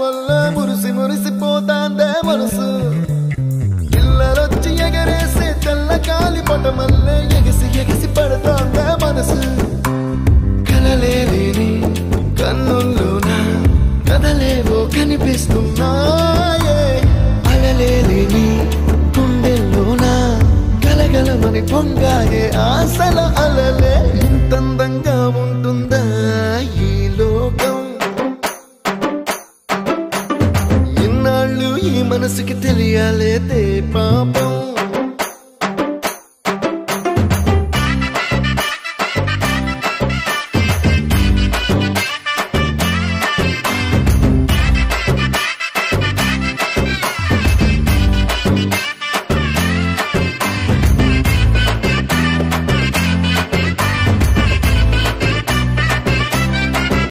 వల్ల మురిసి మురిసిపోతాందే మనసు పిల్లలొచ్చి ఎగరేసే తెల్ల కాలి పటమల్లే ఎగిసి ఎగిసి పడతాందే మనసు కలలే